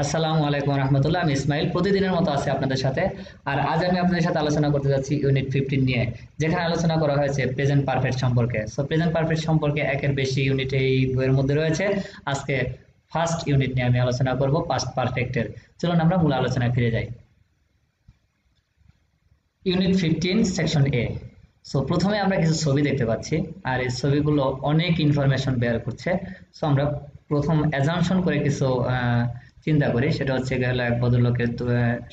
আসসালামু আলাইকুম রহমতুল্লাহ। আমি ইসমাইল প্রতিদিনের মতো আছি আপনাদের সাথে। আর আজ আমি আপনাদের সাথে আলোচনা করতে যাচ্ছি ইউনিট 15 নিয়ে, যেখানে আলোচনা করা হয়েছে প্রেজেন্ট পারফেক্ট সম্পর্কে। সো প্রেজেন্ট পারফেক্ট সম্পর্কে একের বেশি ইউনিট এই বইয়ের মধ্যে রয়েছে। আজকে ফার্স্ট ইউনিট নিয়ে আমি আলোচনা করব, পাস্ট পারফেক্টের। চলুন আমরা মূল আলোচনায় ফিরে যাই। ইউনিট 15 সেকশন এ। সো প্রথমে আমরা কিছু ছবি দেখতে পাচ্ছি, আর এই ছবিগুলো অনেক ইনফরমেশন বের করছে। সো আমরা প্রথম অ্যাজাম্পশন করে কিছু চিন্তা করি, সেটা হচ্ছে গেল এক ভদ্রলোকের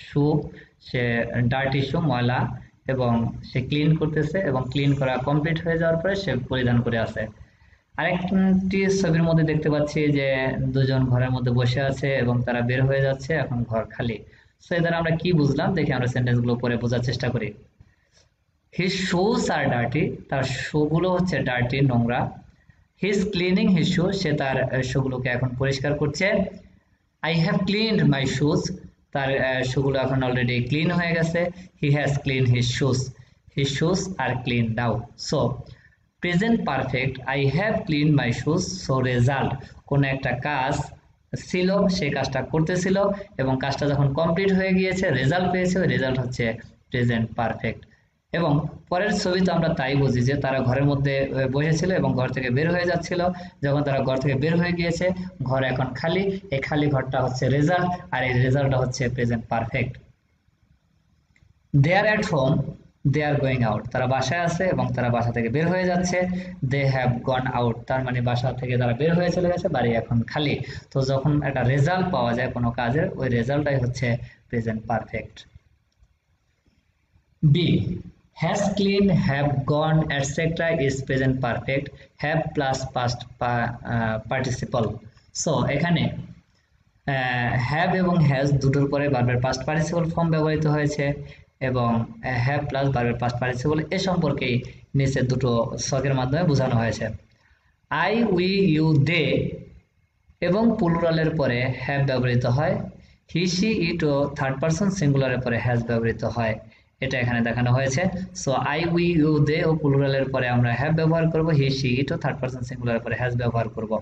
শু, সে ডার্টি শু, ময়লা, এবং সে ক্লিন করতেছে, এবং ক্লিন করা কমপ্লিট হয়ে যাওয়ার পরে সে পরিধান করে আছে। আরেকটি ছবির মধ্যে দেখতে পাচ্ছি যে দুজন ঘরের মধ্যে বসে আছে এবং তারা বের হয়ে যাচ্ছে, এখন ঘর খালি। সো এ দ্বারা আমরা কি বুঝলাম, দেখি আমরা সেন্টেন্স গুলো পরে বোঝার চেষ্টা করি। হিজ শুজ আর ডার্টি, তার শু গুলো হচ্ছে ডার্টি, নোংরা। হিজ ক্লিনিং হিজ শু, সে তার শু গুলোকে এখন পরিষ্কার করছে। I have cleaned my shoes, তার শু গুলো এখন অলরেডি ক্লিন হয়ে গেছে। He has clean his shoes আর clean now. So present perfect, I have clean my shoes. So result, কোন একটা কাজ ছিল, সেই কাজটা করতেছিল এবং কাজটা যখন কমপ্লিট হয়ে গিয়েছে, রেজাল্ট পেয়েছে, ওই রেজাল্ট হচ্ছে প্রেজেন্ট পারফেক্ট। এবং পরের ছবি তো আমরা তাই বুঝি যে তারা ঘরের মধ্যে বসেছিল এবং ঘর থেকে বের হয়ে যাচ্ছিল। যখন তারা ঘর থেকে বের হয়ে গিয়েছে, ঘর এখন খালি। এই খালি ঘরটা হচ্ছে রেজাল্ট, আর এই রেজাল্টটা হচ্ছে present perfect. They are at home, they are going out, তারা বাসায় আছে এবং তারা বাসা থেকে বের হয়ে যাচ্ছে। দে হ্যাভ গন আউট, তার মানে বাসা থেকে তারা বের হয়ে চলে গেছে, বাড়ি এখন খালি। তো যখন একটা রেজাল্ট পাওয়া যায় কোনো কাজের, ওই রেজাল্টটাই হচ্ছে present perfect. Be, has cleaned, have gone, etc. is present perfect. Have plus past participle. So এখানে হ্যাভ এবং হ্যাজ দুটোর পরে ভার্বের পাস্ট পার্টিসিপল ফর্ম ব্যবহৃত হয়েছে, এবং হ্যাভ প্লাস ভার্বের পাস্ট পার্টিসিপল এ সম্পর্কেই নিচে দুটো ছকের মাধ্যমে বোঝানো হয়েছে। আই, উই, ইউ, দে এবং প্লুরালের পরে হ্যাভ ব্যবহৃত হয়। হি, সি, ইট ও থার্ড পারসন সিঙ্গুলারের পরে হ্যাজ ব্যবহৃত হয়, এটা এখানে দেখানো হয়েছে। সো আই, উই, ইউ, দে ও প্লুরালের পরে আমরা হ্যাভ ব্যবহার করব, হি, সি, ইট ও থার্ড পারসন সিঙ্গুলারের পরে হ্যাজ ব্যবহার করব।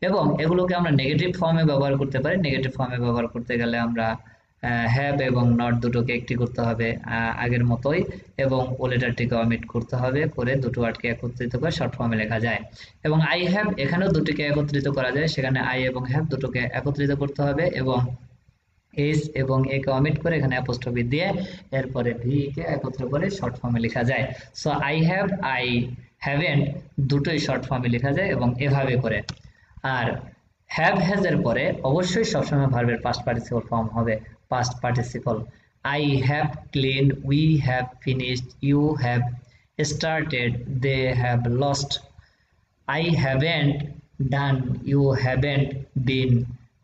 এবং এগুলোকে আমরা নেগেটিভ ফর্মে ব্যবহার করতে পারি। নেগেটিভ ফর্মে ব্যবহার করতে গেলে আমরা হ্যাভ এবং নট দুটোকে একটি করতে হবে আগের মতোই, এবং ও লেটারটিকে অমিট করতে হবে, করে দুটো ওয়ার্ডকে একত্রিত করে শর্ট ফর্মে লেখা যায়। এবং আই হ্যাভ, এখানেও দুটিকে একত্রিত করা যায়, সেখানে আই এবং হ্যাভ দুটোকে একত্রিত করতে হবে, এবং এস এবং এ কে অমিট করে এখানে অ্যাপোস্ট্রফি দিয়ে এরপরে ভি কে একত্র করে শর্ট ফর্মে লেখা যায়। So I have, I haven't দুটোই শর্ট ফর্মে লেখা যায় এবং এভাবে করে। আর হ্যাভ হ্যাজ এর পরে অবশ্যই সবসময় ভার্বের পাস্ট পার্টিসিপল ফর্ম হবে, past participle. I have cleaned, we have finished, you have started, they have lost. I haven't done, you haven't been,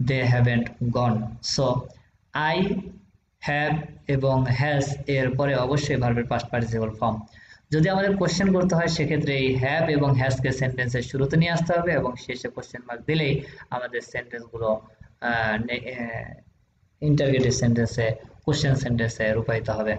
they haven't gone. So I have এবং has এর পরে অবশ্যই ভার্বের পাস্ট পার্টিসিপল ফর্ম। যদি আমাদের question করতে হয়, সেক্ষেত্রে এই হ্যাভ এবং হ্যাজ কে সেন্টেন্সের শুরুতে নিয়ে আসতে হবে, এবং শেষে কোশ্চেন মার্ক দিলেই আমাদের সেন্টেন্স গুলো ইন্টারগেটিভ সেন্টেন্সে, কোশ্চেন সেন্টেন্সে রূপায়িত হবে।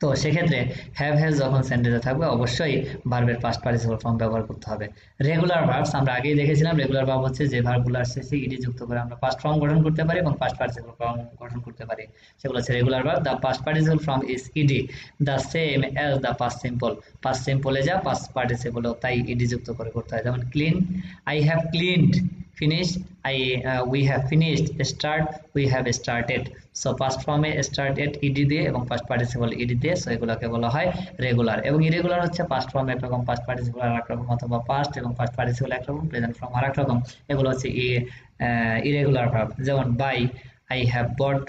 তো সেক্ষেত্রে হ্যাভ হ্যাজ যখন সেন্টেন্সে থাকবে, অবশ্যই ভার্বের পাস্ট পার্টিসিপল ফর্ম ব্যবহার করতে হবে। রেগুলার ভার্বস আমরা আগেই দেখেছিলাম। রেগুলার ভার্ব হচ্ছে যে ভার্বগুলোর শেষে ইডি যুক্ত করে আমরা পাস্ট ফর্ম গঠন করতে পারি এবং পাস্ট পার্টিসিপল ফর্ম গঠন করতে পারি, সেগুলো হচ্ছে regular verb. The past participle form is ED, the same as the past simple. Past সিম্পলে যা পাস্ট পার্টিসিপলও তাই ইডি যুক্ত করে করতে হয়। যেমন clean, I have cleaned, finish, we have finished, start, we have started. So past ফর্মে started ED দিয়ে এবং পাস্ট পার্টিসিপল ইডি দিয়ে, সো এগুলোকে বলা হয় রেগুলার। এবং ইরেগুলার হচ্ছে পাস্ট ফর্ম একরকম, পাস্ট পার্টিসিপল আরেক রকম, অথবা পাস্ট এবং পাস্ট পার্টিসিপল একরকম, প্রেজেন্ট ফর্ম আরেক রকম। এগুলো হচ্ছে ইরেগুলার ভার্ব। যেমন buy, I have bought,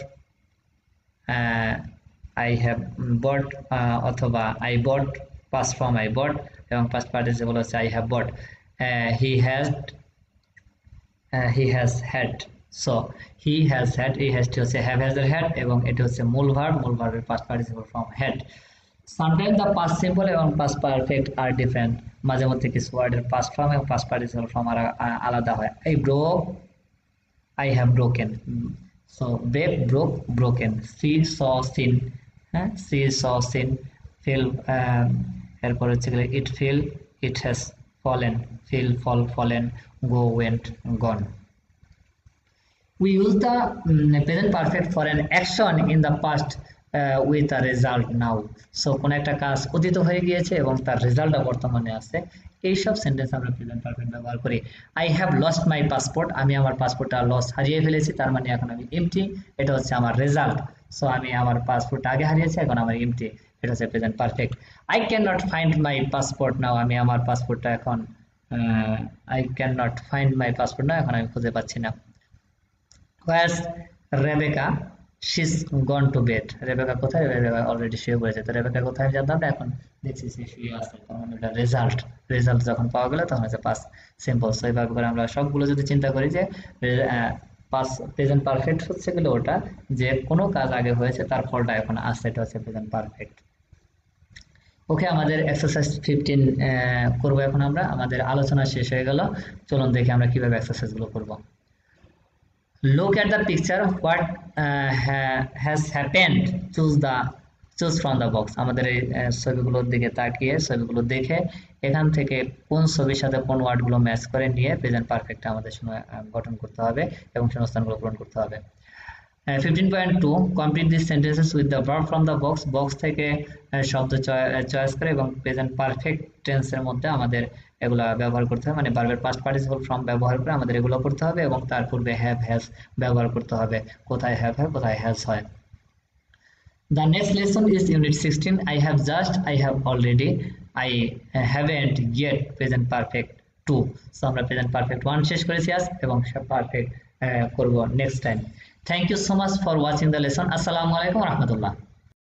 I have bought, অথবা I bought, past form I bought, এবং পাস্ট পার্টিসিপল হচ্ছে I have bot. He has, he has had. So he has had, এই হ্যাজটি হচ্ছে have has এর had, এবং এটি হচ্ছে মূল ভার্ব, মূল ভার্বের past participle form had. Sometimes the past simple এবং past perfect are different. মাঝে মধ্যে কিছু ওয়ার্ডের পাস্ট ফর্ম এবং পাস্ট পার্টিসিপল ফর্ম আলাদা হয়। I broke, I have broken. So break, broke, broken. She saw sin, হ্যাঁ, she saw sin. Fell, এরপর হচ্ছে it fell, it has fallen, fell, fall, fallen, go, went, gone. we use the present perfect for an action in the past with a result now. So কোন একটা কাজ অতীত হয়ে গিয়েছে এবং তার রেজাল্টটা বর্তমানে আছে, এইসব সেন্টেন্স আমরা প্রেজেন্ট পারফেক্ট ব্যবহার করি। I have lost my passport, আমি আমার পাসপোর্টটা হারিয়ে ফেলেছি, তার মানে এখন আমি এমটি, এটা হচ্ছে আমার রেজাল্ট। সো আমি আমার পাসপোর্ট আগে হারিয়েছি, এখন আমার এমটি, এটা হচ্ছে present perfect. I can not find my passport now, আমি আমার পাসপোর্টটা এখন I can not find my passport now, এখন আমি খুঁজে পাচ্ছি না। Where's Rebecca? She's gone to bed. Rebecca কোথায়? রেবেকা অলরেডি শুয়ে পড়েছে। তো রেবেকা কোথায় জানতাম না, এখন দেখছি সে শুয়ে আছে। তার মানে এটা রেজাল্ট, রেজাল্ট যখন পাওয়া গেল তখন হচ্ছে পাস সিম্পল। সো এইভাবে করে আমরা সবগুলো যদি চিন্তা করি যে পাস প্রেজেন্ট পারফেক্ট হচ্ছে গেলে ওটা যে কোনো কাজ আগে হয়েছে তার ফলটা এখন আসছে, এটা হচ্ছে প্রেজেন্ট পারফেক্ট। ওকে, আমাদের এক্সারসাইজ 15 করবো এখন আমরা। আমাদের আলোচনা শেষ হয়ে গেল, চলুন দেখি আমরা কিভাবে এক্সারসাইজ গুলো করবো। Look at the picture, what has happened, choose from the box। আমাদের এই ছবিগুলোর দিকে তাকিয়ে ছবিগুলো দেখে এখান থেকে কোন ছবির সাথে কোন ওয়ার্ডগুলো ম্যাচ করে নিয়ে প্রেজেন্ট পারফেক্ট আমাদের সময় গঠন করতে হবে এবং শূন্যস্থানগুলো পূরণ করতে হবে। 15.2 complete this sentences with the verb from the box. Box থেকে শব্দ চয়েস করে এবং প্রেজেন্ট পারফেক্ট টেন্সের মধ্যে আমাদের এগুলা ব্যবহার করতে হবে, মানে ভার্বের পাস্ট পার্টিসিপল ফর্ম ব্যবহার করে আমাদের এগুলো করতে হবে এবং তার পূর্বে হ্যাভ হ্যাজ ব্যবহার করতে হবে, কোথায় হ্যাভ হয় কোথায় হ্যাজ হয়। The next lesson is unit 16. I have just, I have already, I haven't yet, present perfect 2. So আমরা present perfect 1 শেষ করেছি আজ এবং perfect করব next time. Thank you so much for watching the lesson. Assalamu alaikum wa rahmatullah.